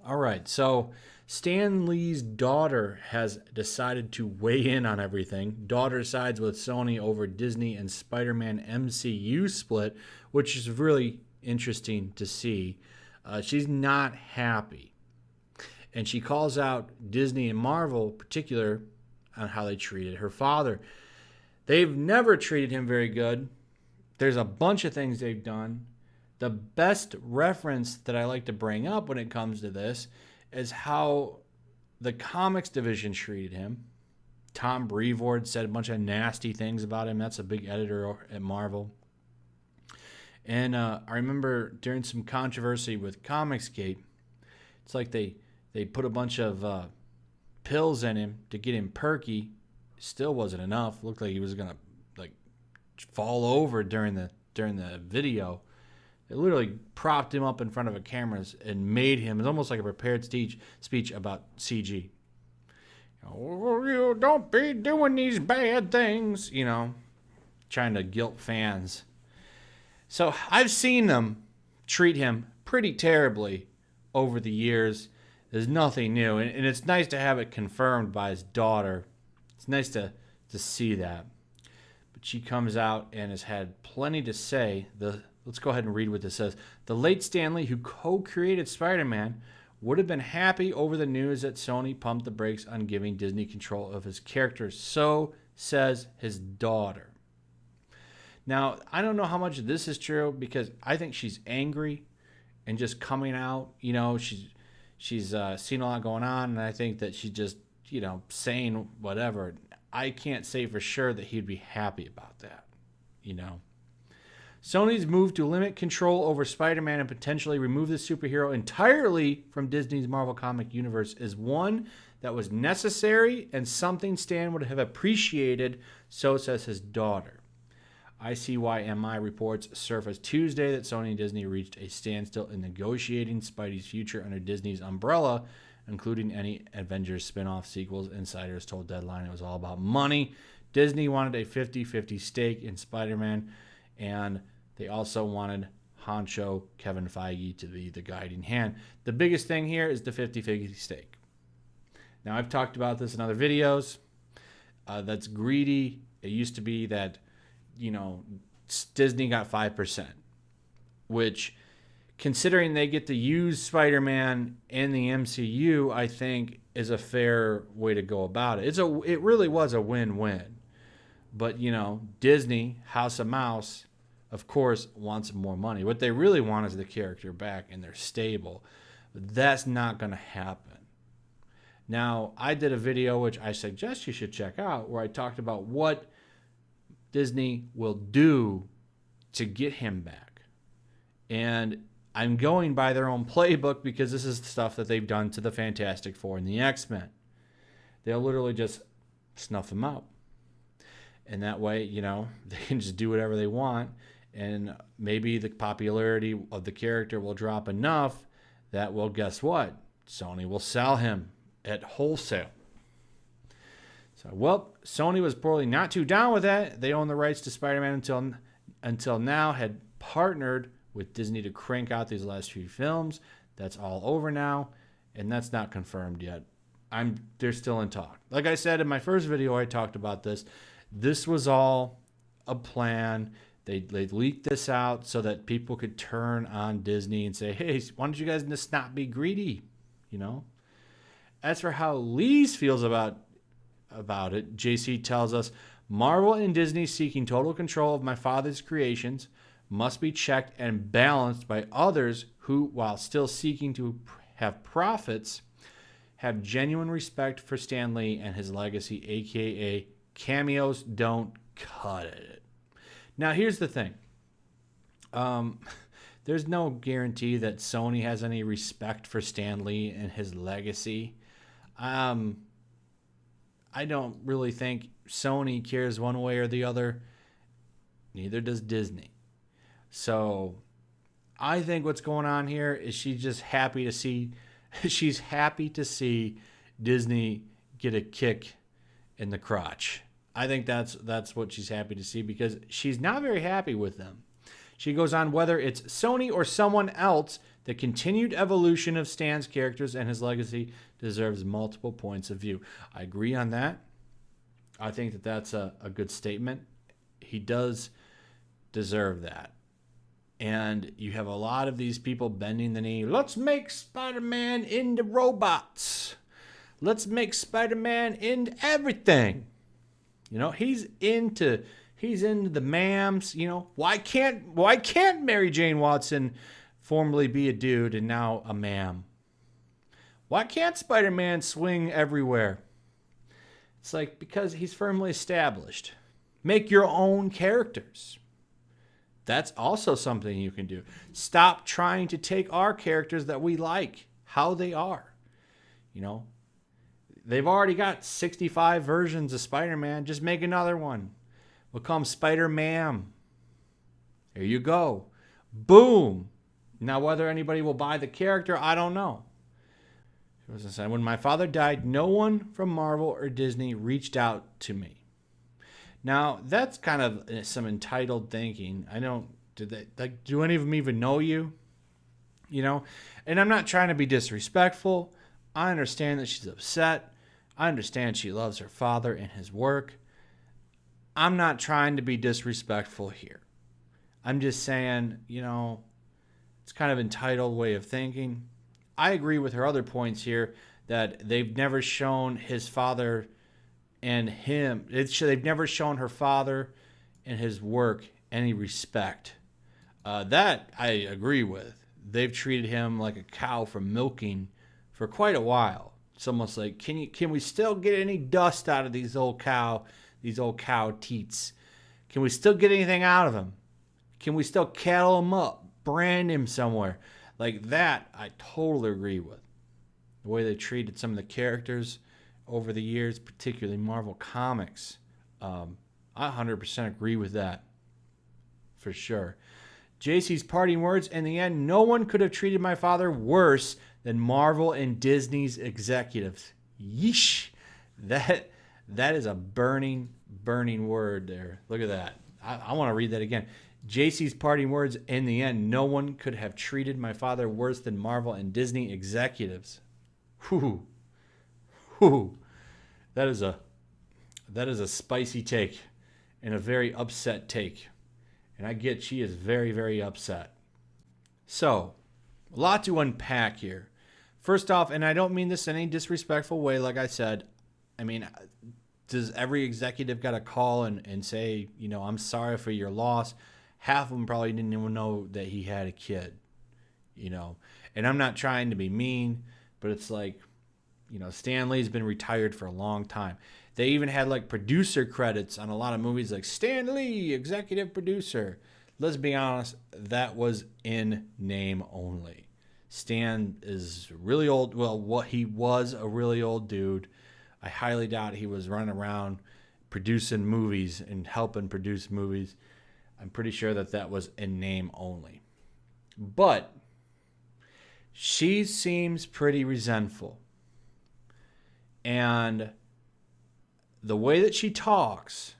All right, so Stan Lee's daughter has decided to weigh in on everything. Daughter sides with Sony over Disney and Spider-Man MCU split, which is really interesting to see. She's not happy, and she calls out Disney and Marvel, in particular, on how they treated her father. They've never treated him very good. There's a bunch of things they've done. The best reference that I like to bring up when it comes to this is how the comics division treated him. Tom Brevoort said a bunch of nasty things about him. That's a big editor at Marvel. And I remember during some controversy with Comicsgate, it's like they put a bunch of pills in him to get him perky. Still wasn't enough. Looked like he was gonna like fall over during the video. They literally propped him up in front of a cameras and made him. It's almost like a prepared speech about CG. You don't be doing these bad things, trying to guilt fans. So I've seen them treat him pretty terribly over the years. There's nothing new, and it's nice to have it confirmed by his daughter. It's nice to see that. But she comes out and has had plenty to say. Let's go ahead and read what this says. The late Stan Lee, who co-created Spider-Man, would have been happy over the news that Sony pumped the brakes on giving Disney control of his characters. So says his daughter. Now, I don't know how much of this is true because I think she's angry and just coming out. She's seen a lot going on, and I think that she's just, saying whatever. I can't say for sure that he'd be happy about that, Sony's move to limit control over Spider-Man and potentially remove the superhero entirely from Disney's Marvel comic universe is one that was necessary and something Stan would have appreciated, so says his daughter. ICYMI reports surfaced Tuesday that Sony and Disney reached a standstill in negotiating Spidey's future under Disney's umbrella, including any Avengers spin-off sequels. Insiders told Deadline it was all about money. Disney wanted a 50-50 stake in Spider-Man, and they also wanted honcho Kevin Feige to be the guiding hand. The biggest thing here is the 50-50 stake. Now, I've talked about this in other videos. That's greedy. It used to be that, Disney got 5%, which, considering they get to use Spider-Man in the MCU, I think is a fair way to go about it. It really was a win-win. But, Disney, House of Mouse, of course, wants more money. What they really want is the character back and they're stable. But that's not going to happen. Now, I did a video, which I suggest you should check out, where I talked about what Disney will do to get him back. And I'm going by their own playbook because this is the stuff that they've done to the Fantastic Four and the X-Men. They'll literally just snuff him out. And that way, they can just do whatever they want. And maybe the popularity of the character will drop enough that, well, guess what? Sony will sell him at wholesale. So, Sony was probably not too down with that. They own the rights to Spider-Man until now, had partnered with Disney to crank out these last few films. That's all over now, and that's not confirmed yet. They're still in talk. Like I said in my first video, I talked about this. This was all a plan. They leaked this out so that people could turn on Disney and say, hey, why don't you guys just not be greedy? As for how Lee's feels about it, JC tells us, Marvel and Disney seeking total control of my father's creations must be checked and balanced by others who, while still seeking to have profits, have genuine respect for Stan Lee and his legacy, a.k.a. cameos don't cut it. Now, here's the thing. There's no guarantee that Sony has any respect for Stan Lee and his legacy. I don't really think Sony cares one way or the other. Neither does Disney. So I think what's going on here is she's just happy to see Disney get a kick in the crotch. I think that's what she's happy to see because she's not very happy with them. She goes on, whether it's Sony or someone else, The continued evolution of Stan's characters and his legacy deserves multiple points of view. I agree on that. I think that that's a good statement. He does deserve that. And you have a lot of these people bending the knee. Let's make Spider-Man into robots. Let's make Spider-Man into everything. You know, he's into the mams. You know, why can't Mary Jane Watson formerly be a dude and now a ma'am? Why can't Spider-Man swing everywhere? It's like, because he's firmly established. Make your own characters. That's also something you can do. Stop trying to take our characters that we like, how they are. You know, they've already got 65 versions of Spider-Man. Just make another one. We'll call him Spider-Man. There you go. Boom. Now, whether anybody will buy the character, I don't know. When my father died, no one from Marvel or Disney reached out to me. Now, that's kind of some entitled thinking. Do any of them even know you? You know? And I'm not trying to be disrespectful. I understand that she's upset. I understand she loves her father and his work. I'm not trying to be disrespectful here. I'm just saying, you know, it's kind of entitled way of thinking. I agree with her other points here that they've never shown his father and him. They've never shown her father and his work any respect. That I agree with. They've treated him like a cow for milking for quite a while. It's almost like, can we still get any dust out of these old cow teats? Can we still get anything out of him? Can we still cattle him up, brand him somewhere? Like that, I totally agree with. The way they treated some of the characters over the years, particularly Marvel Comics. I 100% agree with that. For sure. JC's parting words, in the end, no one could have treated my father worse than Marvel and Disney's executives. Yeesh. That is a burning word there. Look at that. I want to read that again. JC's parting words, in the end, no one could have treated my father worse than Marvel and Disney executives. Whew. That is a spicy take and a very upset take. And I get she is very, very upset. So, a lot to unpack here. First off, and I don't mean this in any disrespectful way, like I said, I mean, does every executive got to call and say, you know, I'm sorry for your loss? Half of them probably didn't even know that he had a kid, you know. And I'm not trying to be mean, but it's like, you know, Stan Lee's been retired for a long time. They even had like producer credits on a lot of movies like Stan Lee, executive producer. Let's be honest, that was in name only. Stan is really old. Well, he was a really old dude. I highly doubt he was running around producing movies and helping produce movies. I'm pretty sure that was in name only. But she seems pretty resentful. And the way that she talks,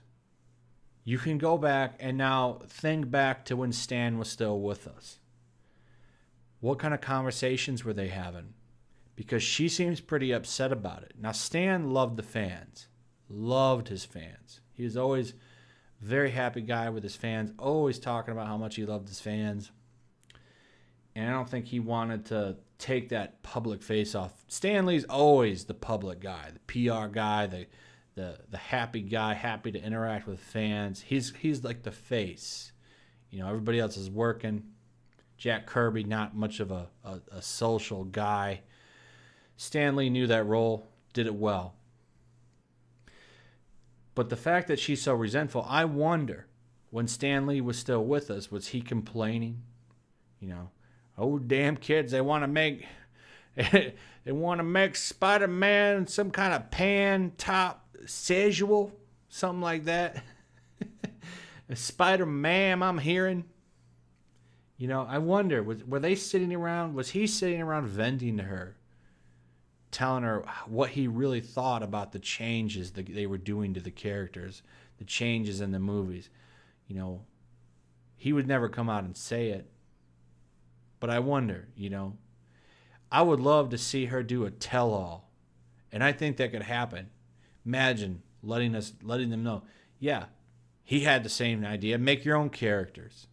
you can go back and now think back to when Stan was still with us. What kind of conversations were they having? Because she seems pretty upset about it. Now, Stan loved the fans. Loved his fans. He was always a very happy guy with his fans. Always talking about how much he loved his fans. And I don't think he wanted to take that public face off. Stan Lee's always the public guy, the PR guy, the happy guy, happy to interact with fans. He's like the face. You know, everybody else is working. Jack Kirby, not much of a social guy. Stan Lee knew that role, did it well. But the fact that she's so resentful, I wonder, when Stan Lee was still with us, was he complaining? You know, oh damn kids, they want to make Spider-Man some kind of pan top sexual, something like that. Spider-Man, I'm hearing. You know, I wonder, were they sitting around? Was he sitting around venting to her, telling her what he really thought about the changes that they were doing to the characters, the changes in the movies? You know, he would never come out and say it. But I wonder, I would love to see her do a tell-all, and I think that could happen. Imagine letting them know, yeah, he had the same idea. Make your own characters.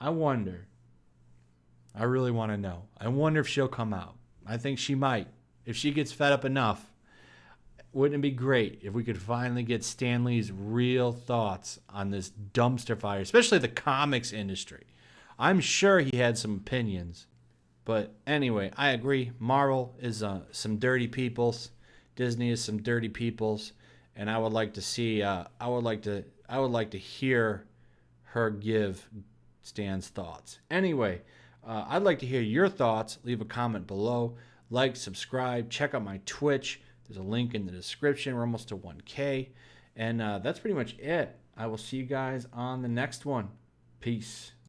I wonder. I really want to know. I wonder if she'll come out. I think she might. If she gets fed up enough, wouldn't it be great if we could finally get Stan Lee's real thoughts on this dumpster fire, especially the comics industry? I'm sure he had some opinions. But anyway, I agree. Marvel is some dirty peoples. Disney is some dirty peoples, and I would like to see. I would like to hear her give Stan's thoughts. Anyway, I'd like to hear your thoughts. Leave a comment below. Like, subscribe. Check out my Twitch. There's a link in the description. We're almost to 1K, and that's pretty much it. I will see you guys on the next one. Peace.